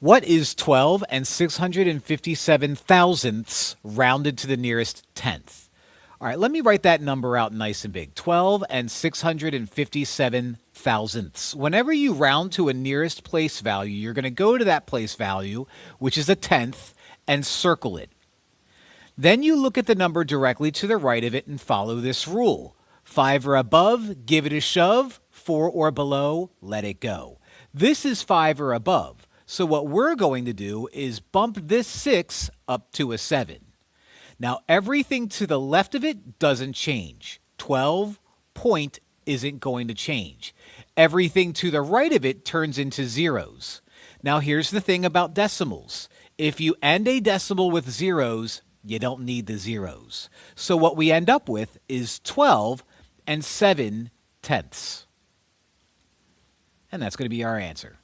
What is 12 and 657 thousandths rounded to the nearest tenth? All right, let me write that number out nice and big. 12 and 657 thousandths. Whenever you round to a nearest place value, you're going to go to that place value, which is a tenth, and circle it. Then you look at the number directly to the right of it and follow this rule. 5 or above, give it a shove. 4 or below, let it go. This is 5 or above. So what we're going to do is bump this 6 up to a 7. Now everything to the left of it doesn't change. 12 point isn't going to change. Everything to the right of it turns into zeros. Now here's the thing about decimals. If you end a decimal with zeros, you don't need the zeros. So what we end up with is 12 and 7 tenths. And that's going to be our answer.